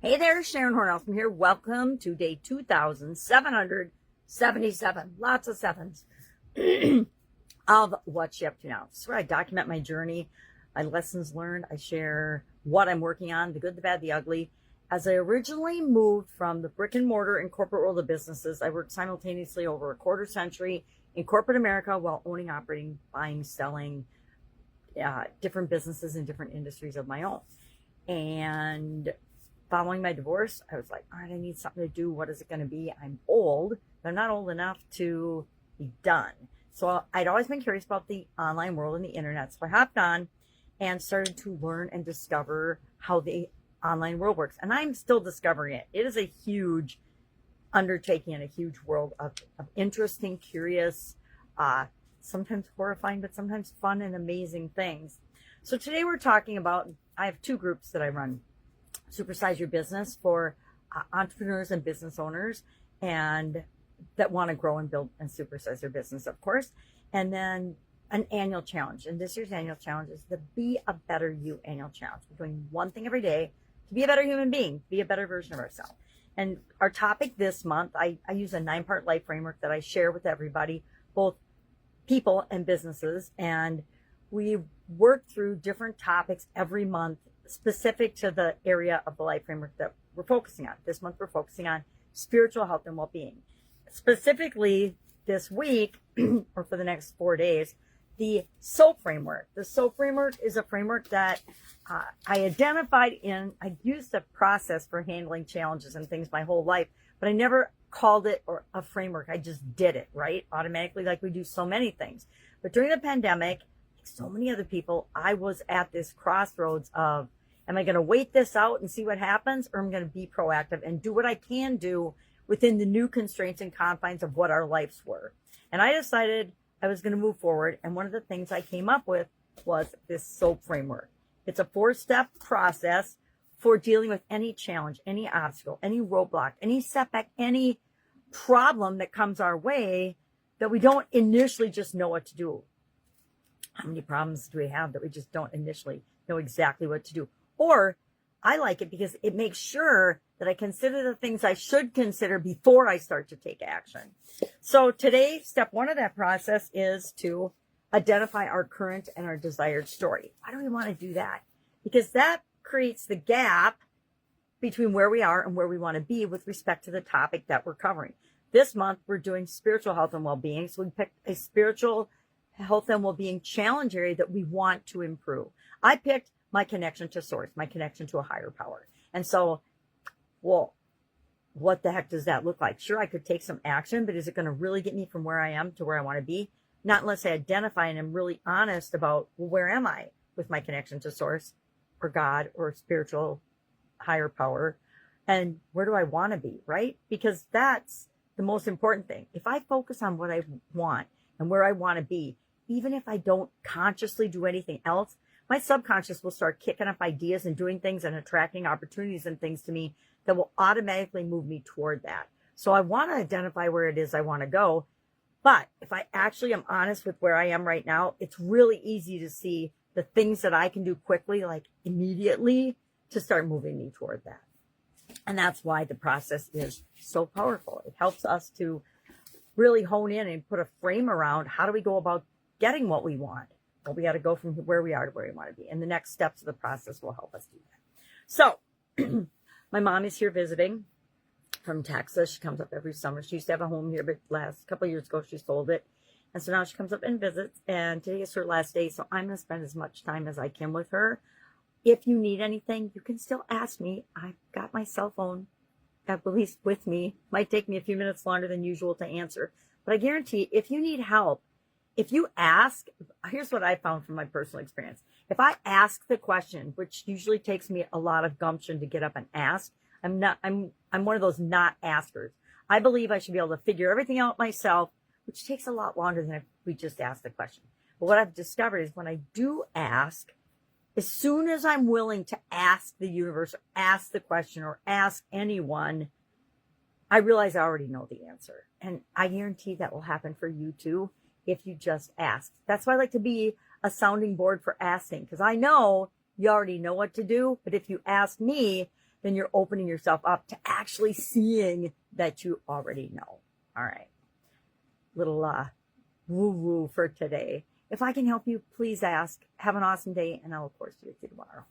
Hey there, Sharon Horne-Ellstrom here. Welcome to day 2777. Lots of sevens of What's You Up To Now. This is where I document my journey, my lessons learned. I share what I'm working on, the good, the bad, the ugly. As I originally moved from the brick and mortar and corporate world of businesses, I worked simultaneously over a quarter century in corporate America while owning, operating, buying, selling different businesses in different industries of my own. And following my divorce, I was like, all right, I need something to do. What is it going to be? I'm old, but I'm not old enough to be done. So I'd always been curious about the online world and the internet. So I hopped on and started to learn and discover how the online world works. And I'm still discovering it. It is a huge undertaking and a huge world of interesting, curious, sometimes horrifying, but sometimes fun and amazing things. So today we're talking about, I have two groups that I run. Supersize Your Business for entrepreneurs and business owners and that want to grow and build and supersize their business, of course. And then an annual challenge. And this year's annual challenge is the Be a Better You annual challenge. We're doing one thing every day to be a better human being, be a better version of ourselves. And our topic this month, I use a 9-part life framework that I share with everybody, both people and businesses. And we work through different topics every month specific to the area of the life framework that we're focusing on. This month, we're focusing on spiritual health and well-being. Specifically this week, or for the next 4 days, the SOAP framework. The SOAP framework is a framework that I identified I used a process for handling challenges and things my whole life, but I never called it or a framework. I just did it, right? Automatically, like we do so many things. But during the pandemic, like so many other people, I was at this crossroads of, am I going to wait this out and see what happens, or am I going to be proactive and do what I can do within the new constraints and confines of what our lives were? And I decided I was going to move forward. And one of the things I came up with was this SOAP framework. It's a 4-step process for dealing with any challenge, any obstacle, any roadblock, any setback, any problem that comes our way that we don't initially just know what to do. How many problems do we have that we just don't initially know exactly what to do? Or I like it because it makes sure that I consider the things I should consider before I start to take action. So today, step 1 of that process is to identify our current and our desired story. Why do we want to do that? Because that creates the gap between where we are and where we want to be with respect to the topic that we're covering. This month, we're doing spiritual health and well-being. So we picked a spiritual health and well-being challenge area that we want to improve. I picked my connection to source, my connection to a higher power. And so, well, what the heck does that look like? Sure, I could take some action, but is it going to really get me from where I am to where I want to be? Not unless I identify and am really honest about, well, where am I with my connection to source or God or spiritual higher power? And where do I want to be, right? Because that's the most important thing. If I focus on what I want and where I want to be, even if I don't consciously do anything else, my subconscious will start kicking up ideas and doing things and attracting opportunities and things to me that will automatically move me toward that. So I want to identify where it is I want to go. But if I actually am honest with where I am right now, it's really easy to see the things that I can do quickly, like immediately, to start moving me toward that. And that's why the process is so powerful. It helps us to really hone in and put a frame around how do we go about getting what we want. Well, we got to go from where we are to where we want to be. And the next steps of the process will help us do that. So my mom is here visiting from Texas. She comes up every summer. She used to have a home here, but last couple of years ago, she sold it. And so now she comes up and visits. And today is her last day. So I'm going to spend as much time as I can with her. If you need anything, you can still ask me. I've got my cell phone at least with me. Might take me a few minutes longer than usual to answer. But I guarantee if you need help, if you ask, here's what I found from my personal experience. If I ask the question, which usually takes me a lot of gumption to get up and ask, I'm one of those not askers. I believe I should be able to figure everything out myself, which takes a lot longer than if we just ask the question. But what I've discovered is when I do ask, as soon as I'm willing to ask the universe, or ask the question, or ask anyone, I realize I already know the answer. And I guarantee that will happen for you too, if you just ask. That's why I like to be a sounding board for asking, because I know you already know what to do. But if you ask me, then you're opening yourself up to actually seeing that you already know. All right. Little woo-woo for today. If I can help you, please ask. Have an awesome day, and I'll, of course, see you tomorrow.